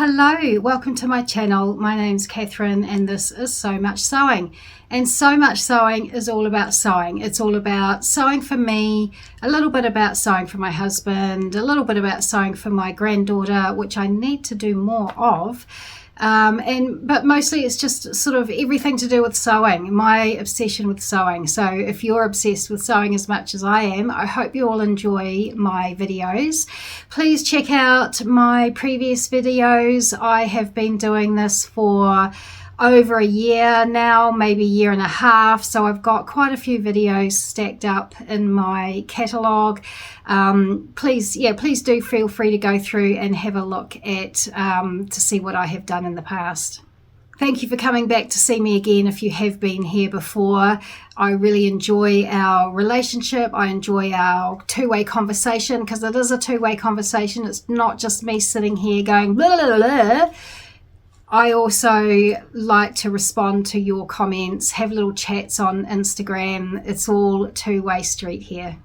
Hello, welcome to my channel. My name's Catherine and this is So Much Sewing. And So Much Sewing is all about sewing. It's all about sewing for me, a little bit about sewing for my husband, a little bit about sewing for my granddaughter, which I need to do more of. But mostly it's just sort of everything to do with sewing, my obsession with sewing. So if you're obsessed with sewing as much as I am, I hope you all enjoy my videos. Please check out my previous videos. I have been doing this for over a year now, maybe a year and a half, so I've got quite a few videos stacked up in my catalogue. Please do feel free to go through and have a look at to see what I have done in the past. Thank you for coming back to see me again if you have been here before. I really enjoy our relationship. I enjoy our two-way conversation, because it is a two-way conversation. It's not just me sitting here going blah, blah, blah. I also like to respond to your comments, have little chats on Instagram. It's all two-way street here.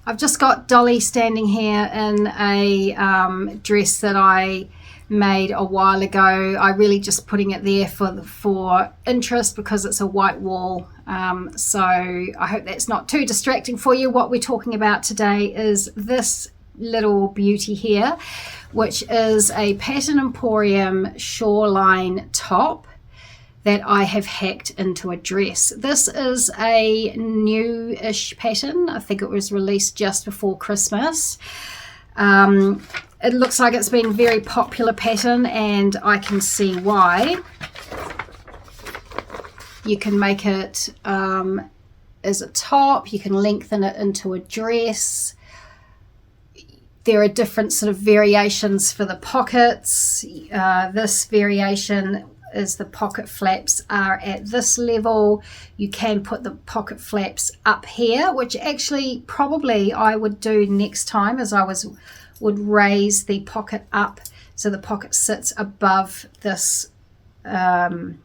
I've just got Dolly standing here in a dress that I made a while ago. I really just putting it there for interest because it's a white wall. So I hope that's not too distracting for you. What we're talking about today is this little beauty here, which is a Pattern Emporium Shoreline top that I have hacked into a dress. This is a new-ish pattern. I think it was released just before Christmas. It looks like it's been a very popular pattern, and I can see why. You can make it as a top, you can lengthen it into a dress. There are different sort of variations for the pockets. This variation is the pocket flaps are at this level. You can put the pocket flaps up here, which actually probably I would do next time, as I would raise the pocket up so the pocket sits above this this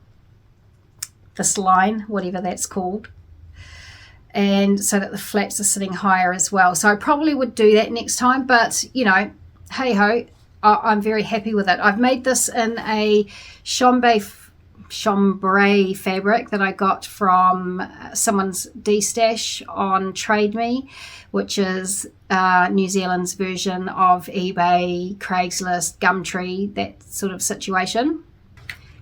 line, whatever that's called, and so that the flaps are sitting higher as well. So I probably would do that next time, but you know, hey ho, I'm very happy with it. I've made this in a chambray fabric that I got from someone's D-stash on Trade Me, which is New Zealand's version of eBay, Craigslist, Gumtree, that sort of situation.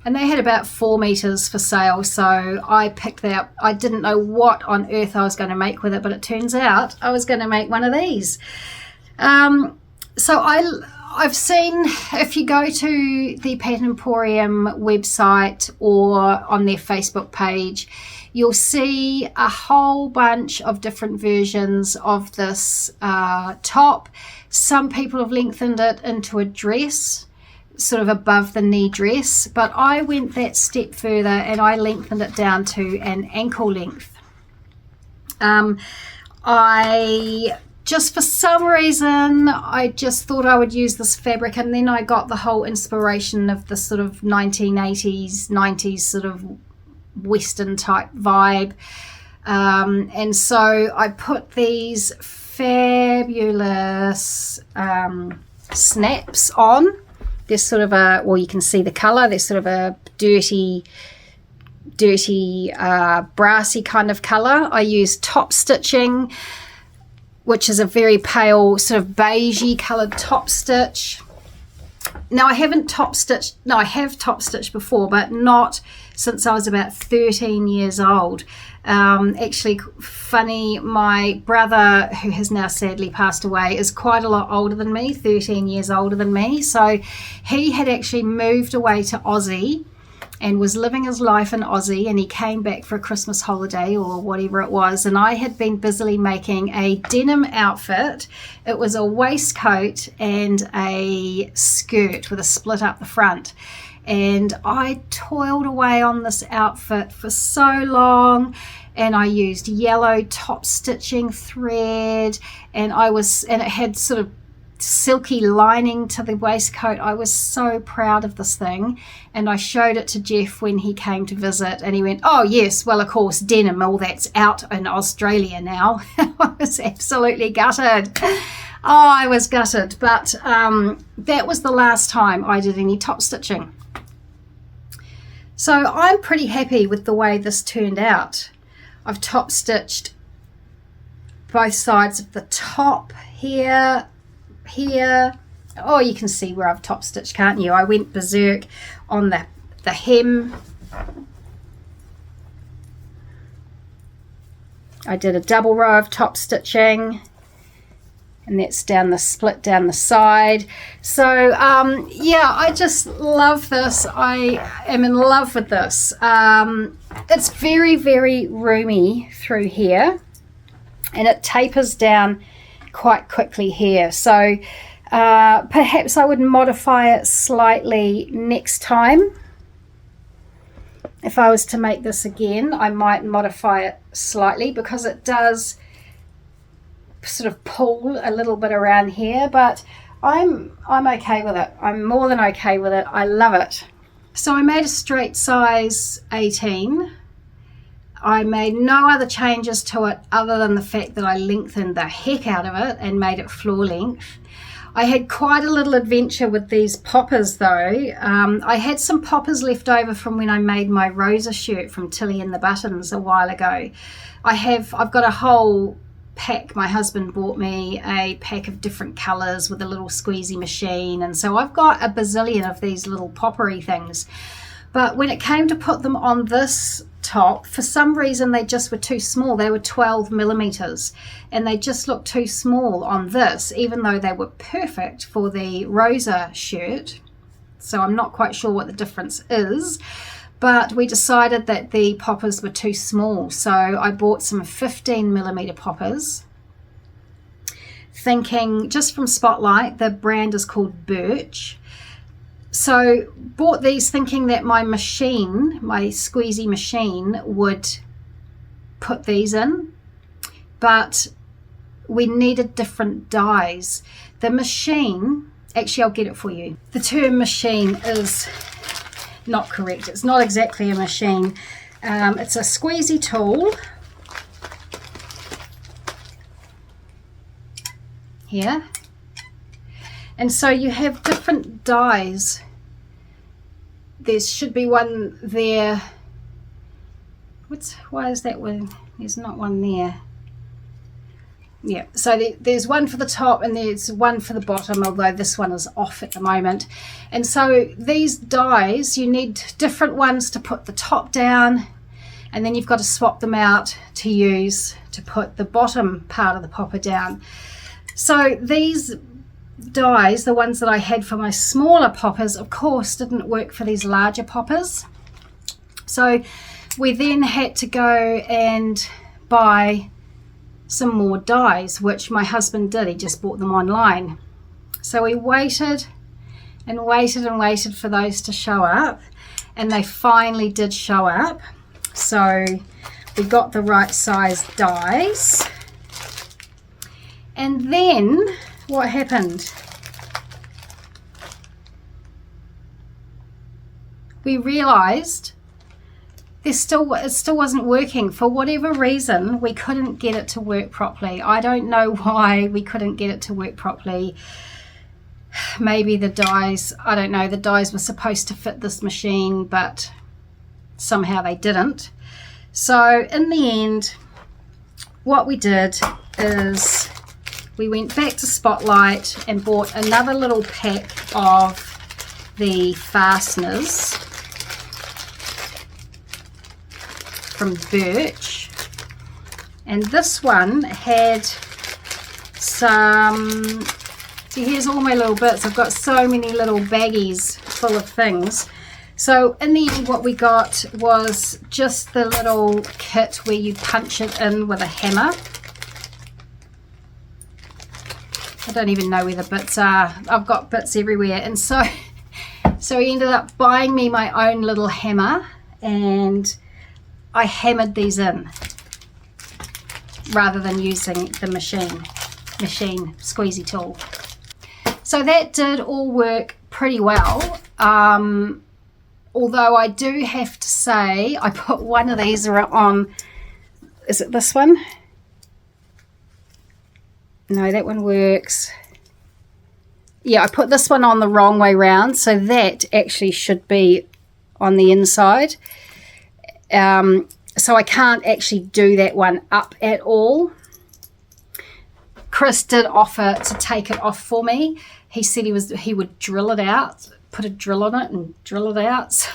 And they had about 4 meters for sale, so I picked that up. I didn't know what on earth I was going to make with it, but it turns out I was going to make one of these. So I've seen, if you go to the Pattern Emporium website or on their Facebook page, you'll see a whole bunch of different versions of this top. Some people have lengthened it into a dress, sort of above the knee dress, but I went that step further and I lengthened it down to an ankle length. I just, for some reason, I just thought I would use this fabric, and then I got the whole inspiration of the sort of 1980s 90s sort of western type vibe, and so I put these fabulous snaps on. There's sort of a, well, you can see the color, there's sort of a dirty brassy kind of color. I use Topstitching, which is a very pale sort of beigey colored top stitch. Now I have top stitched before, but not since I was about 13 years old. Actually, funny, my brother, who has now sadly passed away, is quite a lot older than me, 13 years older than me. So he had actually moved away to Aussie and was living his life in Aussie, and he came back for a Christmas holiday or whatever it was, and I had been busily making a denim outfit. It was a waistcoat and a skirt with a split up the front, and I toiled away on this outfit for so long, and I used yellow top stitching thread, and it had sort of silky lining to the waistcoat. I was so proud of this thing, and I showed it to Jeff when he came to visit, and he went, oh yes, well of course denim, all that's out in Australia now. I was absolutely gutted. I was gutted, but that was the last time I did any top stitching. So I'm pretty happy with the way this turned out. I've top stitched both sides of the top here. Oh, you can see where I've top stitched, can't you? I went berserk on the hem. I did a double row of top stitching, and that's down the split down the side. So yeah, I just love this. I am in love with this. It's very, very roomy through here, and it tapers down quite quickly here. So perhaps I would modify it slightly next time. If I was to make this again, I might modify it slightly, because it does sort of pull a little bit around here, but I'm okay with it. I'm more than okay with it. I love it. So I made a straight size 18. I made no other changes to it other than the fact that I lengthened the heck out of it and made it floor length. I had quite a little adventure with these poppers though. I had some poppers left over from when I made my Rosa shirt from Tilly and the Buttons a while ago. I've got a whole pack. My husband bought me a pack of different colours with a little squeezy machine, and so I've got a bazillion of these little poppery things. But when it came to put them on this top, for some reason they just were too small. They were 12 millimeters, and they just looked too small on this, even though they were perfect for the Rosa shirt. So I'm not quite sure what the difference is, but we decided that the poppers were too small. So I bought some 15 millimeter poppers, thinking, just from Spotlight, the brand is called Birch. So bought these thinking that my machine, my squeezy machine, would put these in, but we needed different dies. The machine, actually I'll get it for you. The term machine is not correct. It's not exactly a machine. It's a squeezy tool. Here. And so you have different dies. There should be one there. Why is that one? There's not one there. Yeah, so there's one for the top and there's one for the bottom, although this one is off at the moment. And so these dies, you need different ones to put the top down, and then you've got to swap them out to use to put the bottom part of the popper down. So these dies, the ones that I had for my smaller poppers, of course didn't work for these larger poppers. So we then had to go and buy some more dies, which my husband did. He just bought them online. So we waited and waited and waited for those to show up, and they finally did show up. So we got the right size dies, and then what happened? We realized it still wasn't working. For whatever reason, we couldn't get it to work properly. I don't know why we couldn't get it to work properly. Maybe the dies, I don't know, the dies were supposed to fit this machine, but somehow they didn't. So in the end, what we did is we went back to Spotlight and bought another little pack of the fasteners from Birch, and this one had some, see, here's all my little bits. I've got so many little baggies full of things. So in the end, what we got was just the little kit where you punch it in with a hammer. I don't even know where the bits are. I've got bits everywhere. And so he ended up buying me my own little hammer, and I hammered these in rather than using the machine squeezy tool. So that did all work pretty well. Although I do have to say, I put one of these on, is it this one? No, that one works. Yeah, I put this one on the wrong way round, so that actually should be on the inside. So I can't actually do that one up at all. Chris did offer to take it off for me. He said he would drill it out, put a drill on it and drill it out.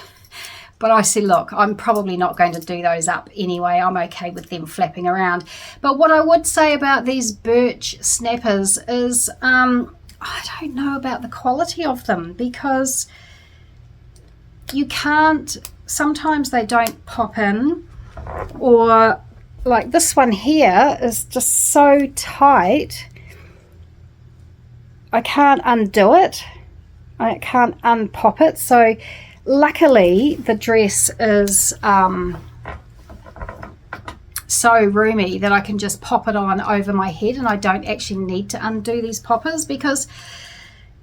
But I said, look, I'm probably not going to do those up anyway. I'm okay with them flapping around. But what I would say about these birch snappers is I don't know about the quality of them, because you can't, sometimes they don't pop in, or like this one here is just so tight. I can't undo it. I can't unpop it. So luckily the dress is so roomy that I can just pop it on over my head, and I don't actually need to undo these poppers, because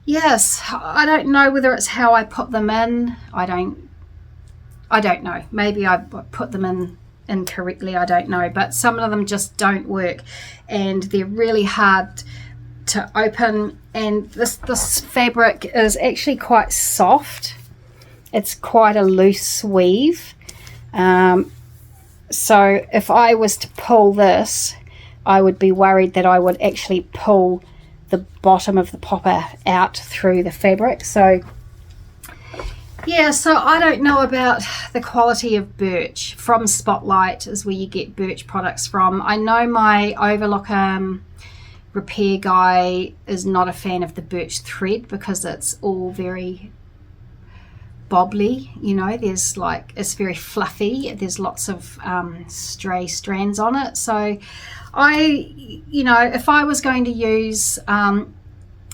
yes, I don't know whether it's how I put them in. I don't know. Maybe I put them in incorrectly, I don't know, but some of them just don't work, and they're really hard to open. And this fabric is actually quite soft. It's quite a loose weave, so if I was to pull this, I would be worried that I would actually pull the bottom of the popper out through the fabric. So yeah, so I don't know about the quality of birch. From Spotlight is where you get birch products from. I know my Overlook repair guy is not a fan of the birch thread, because it's all very bobbly, you know, there's like, it's very fluffy, there's lots of stray strands on it. So you know, if I was going to use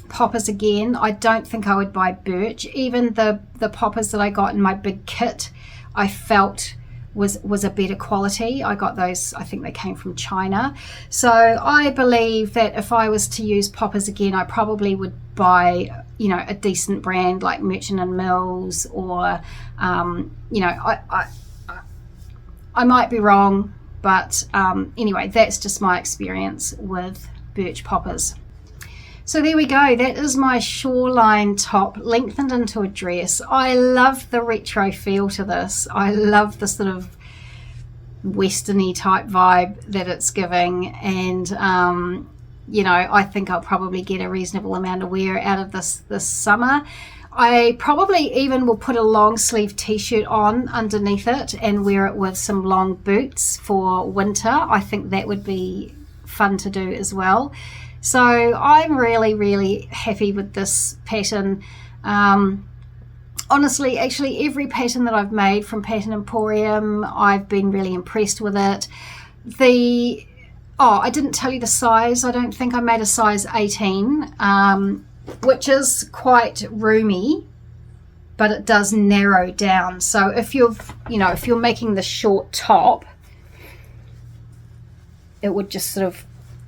poppers again, I don't think I would buy birch. Even the poppers that I got in my big kit, I felt was a better quality. I got those, I think they came from China. So I believe that if I was to use poppers again, I probably would buy, you know, a decent brand like Merchant and Mills, or you know, I might be wrong, but anyway, that's just my experience with birch poppers. So there we go. That is my Shoreline top lengthened into a dress. I love the retro feel to this. I love the sort of westerny type vibe that it's giving, and you know, I think I'll probably get a reasonable amount of wear out of this summer. I probably even will put a long sleeve t-shirt on underneath it and wear it with some long boots for winter. I think that would be fun to do as well. So I'm really happy with this pattern. Honestly, actually every pattern that I've made from Pattern Emporium, I've been really impressed with it. I didn't tell you the size. I don't think I made a size 18, which is quite roomy, but it does narrow down. So if you're making the short top, it would just sort of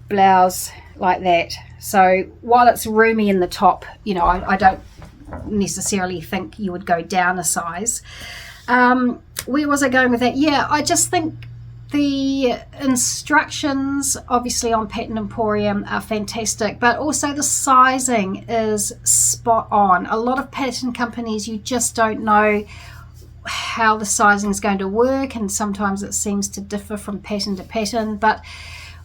blouse like that. So while it's roomy in the top, you know, I don't necessarily think you would go down a size. Where was I going with that? Yeah, I just think the instructions obviously on Pattern Emporium are fantastic, but also the sizing is spot on. A lot of pattern companies, you just don't know how the sizing is going to work, and sometimes it seems to differ from pattern to pattern. But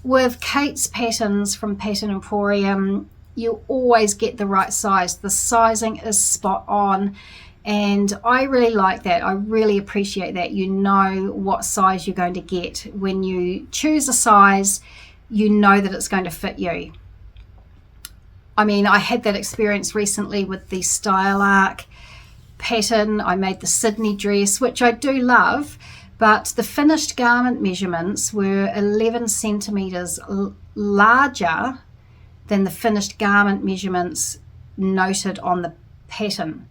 with Kate's patterns from Pattern Emporium, you always get the right size. The sizing is spot on, and I really like that. I really appreciate that. You know what size you're going to get. When you choose a size, you know that it's going to fit you. I mean, I had that experience recently with the Style Arc pattern. I made the Sydney dress, which I do love, but the finished garment measurements were 11 centimeters larger than the finished garment measurements noted on the pattern.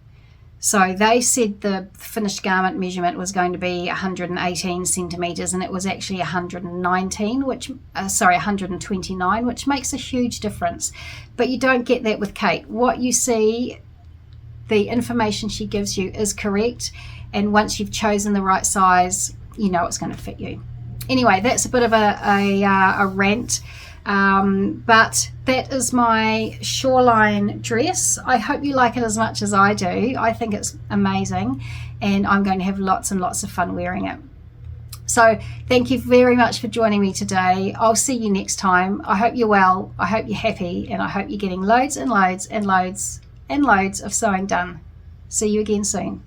So they said the finished garment measurement was going to be 118 centimeters, and it was actually 129, which makes a huge difference. But you don't get that with Kate. What you see, the information she gives you is correct, and once you've chosen the right size, you know it's going to fit you. Anyway, that's a bit of a rant. But that is my shoreline dress. I hope you like it as much as I do. I think it's amazing, and I'm going to have lots and lots of fun wearing it. So thank you very much for joining me today. I'll see you next time. I hope you're well, I hope you're happy, and I hope you're getting loads and loads and loads and loads of sewing done. See you again soon.